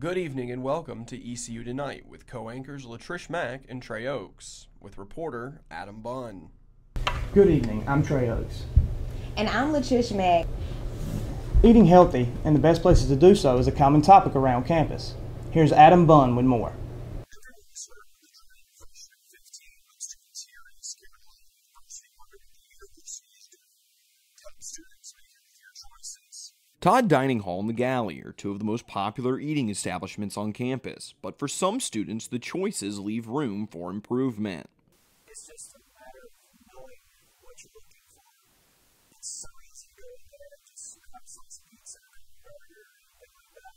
Good evening and welcome to ECU Tonight with co-anchors Latrish Mack and Trey Oakes, with reporter Adam Bunn. Good evening, I'm Trey Oakes. And I'm Latrish Mack. Eating healthy and the best places to do so is a common topic around campus. Here's Adam Bunn with more. Todd Dining Hall and the Galley are two of the most popular eating establishments on campus, but for some students, the choices leave room for improvement. It's just a matter of knowing what you're looking for. It's so easy to go in there and just have some pizza and burger and things like that.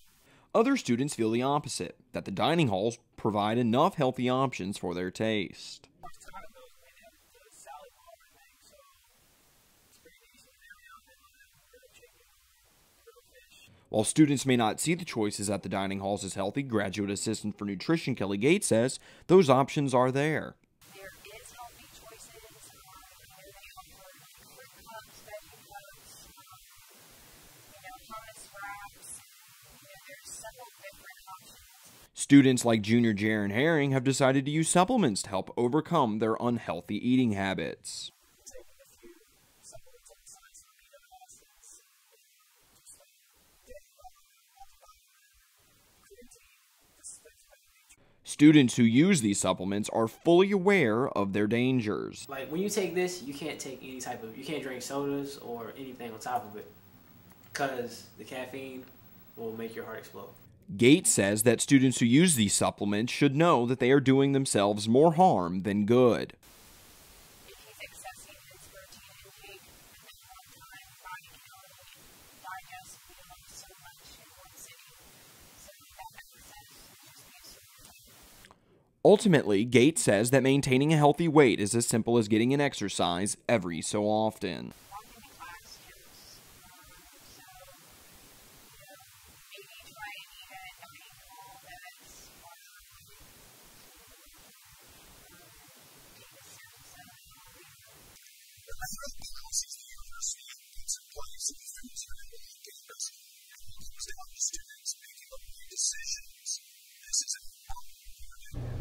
Other students feel the opposite, that the dining halls provide enough healthy options for their taste. While students may not see the choices at the dining halls as healthy, Graduate Assistant for Nutrition Kelly Gates says those options are there. There is healthy choices. They offer cups, veggie cups, hummus wraps. There's several different options. Students like Junior Jaron Herring have decided to use supplements to help overcome their unhealthy eating habits. Students who use these supplements are fully aware of their dangers. Like when you take this, you can't take any type of, you can't drink sodas or anything on top of it because the caffeine will make your heart explode. Gates says that students who use these supplements should know that they are doing themselves more harm than good. If he's excessive in his protein intake, and then one time body can digest so much in one sitting. So that makes sense. Just be a certain. Ultimately, Gates says that maintaining a healthy weight is as simple as getting an exercise every so often.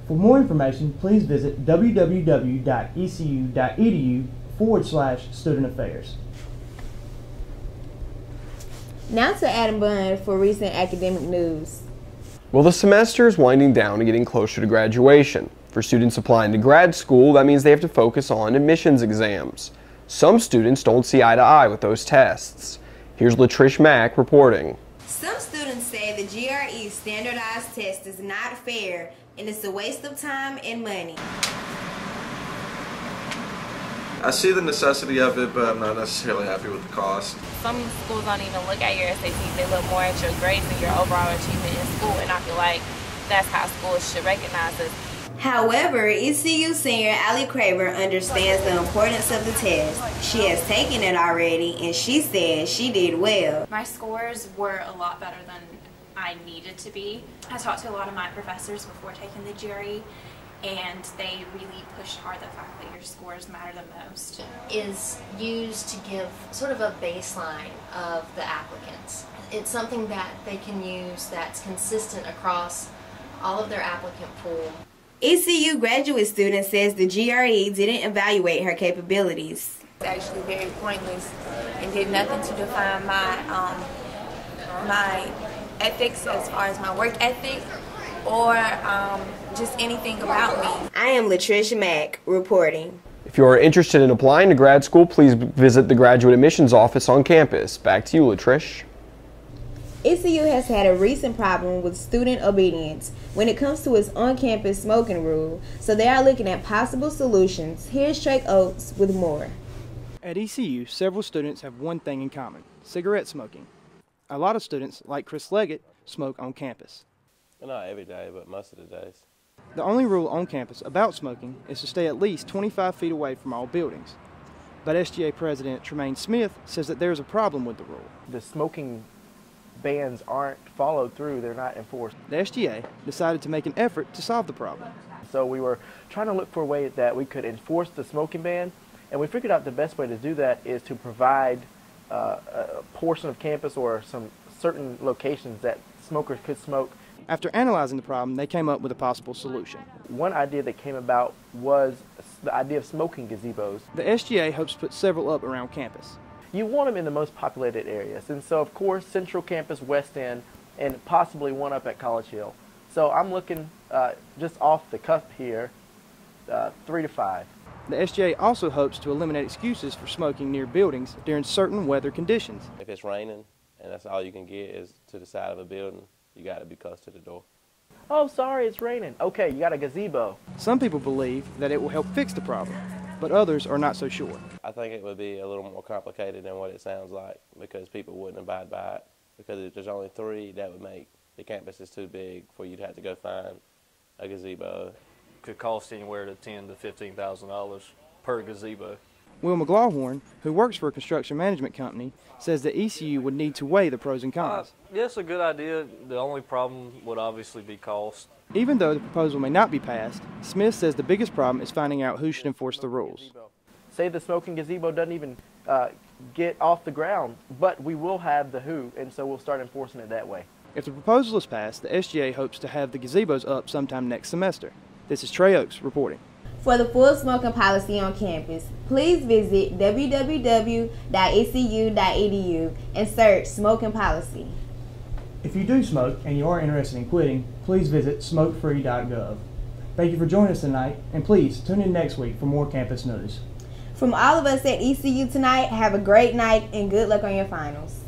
For more information, please visit www.ecu.edu/student-affairs. Now to Adam Bunn for recent academic news. Well, the semester is winding down and getting closer to graduation. For students applying to grad school, that means they have to focus on admissions exams. Some students don't see eye to eye with those tests. Here's Latrish Mack reporting. Some students say the GRE standardized test is not fair and it's a waste of time and money. I see the necessity of it, but I'm not necessarily happy with the cost. Some schools don't even look at your SATs. They look more at your grades and your overall achievement in school, and I feel like that's how schools should recognize us. However, ECU senior Allie Craver understands the importance of the test. She has taken it already, and she says she did well. My scores were a lot better than I needed to be. I talked to a lot of my professors before taking the GRE, and they really pushed hard the fact that your scores matter the most. Is used to give sort of a baseline of the applicants. It's something that they can use that's consistent across all of their applicant pool. ECU graduate student says the GRE didn't evaluate her capabilities. It's actually very pointless and did nothing to define my ethics as far as my work ethic or just anything about me. I am Latrish Mack reporting. If you are interested in applying to grad school, please visit the graduate admissions office on campus. Back to you, Latrish. ECU has had a recent problem with student obedience when it comes to its on-campus smoking rule, so they are looking at possible solutions. Here's Trey Oakes with more. At ECU, several students have one thing in common: cigarette smoking. A lot of students, like Chris Leggett, smoke on campus. Well, not every day, but most of the days. The only rule on campus about smoking is to stay at least 25 feet away from all buildings. But SGA President Tremaine Smith says that there is a problem with the rule. The smoking bans aren't followed through, they're not enforced. The SGA decided to make an effort to solve the problem. So we were trying to look for a way that we could enforce the smoking ban, and we figured out the best way to do that is to provide a portion of campus or some certain locations that smokers could smoke After analyzing the problem, they came up with a possible solution. One idea that came about was the idea of smoking gazebos. The SGA hopes to put several up around campus. You want them in the most populated areas, and so of course Central Campus, West End, and possibly one up at College Hill. So I'm looking just off the cuff here, 3 to 5. The SGA also hopes to eliminate excuses for smoking near buildings during certain weather conditions. If it's raining and that's all you can get is to the side of a building, you got to be close to the door. Oh, sorry, it's raining. Okay, you got a gazebo. Some people believe that it will help fix the problem, but others are not so sure. I think it would be a little more complicated than what it sounds like because people wouldn't abide by it. Because if there's only 3, that would make the campus is too big for you to have to go find a gazebo. Could cost anywhere to $10,000 to $15,000 per gazebo. Will McLaughlin, who works for a construction management company, says that ECU would need to weigh the pros and cons. Yes, a good idea. The only problem would obviously be cost. Even though the proposal may not be passed, Smith says the biggest problem is finding out who should enforce the rules. Say the smoking gazebo doesn't even get off the ground, but we will have the who, and so we'll start enforcing it that way. If the proposal is passed, the SGA hopes to have the gazebos up sometime next semester. This is Trey Oaks reporting. For the full smoking policy on campus, please visit www.ecu.edu and search smoking policy. If you do smoke and you are interested in quitting, please visit smokefree.gov. Thank you for joining us tonight, and please tune in next week for more campus news. From all of us at ECU Tonight, have a great night and good luck on your finals.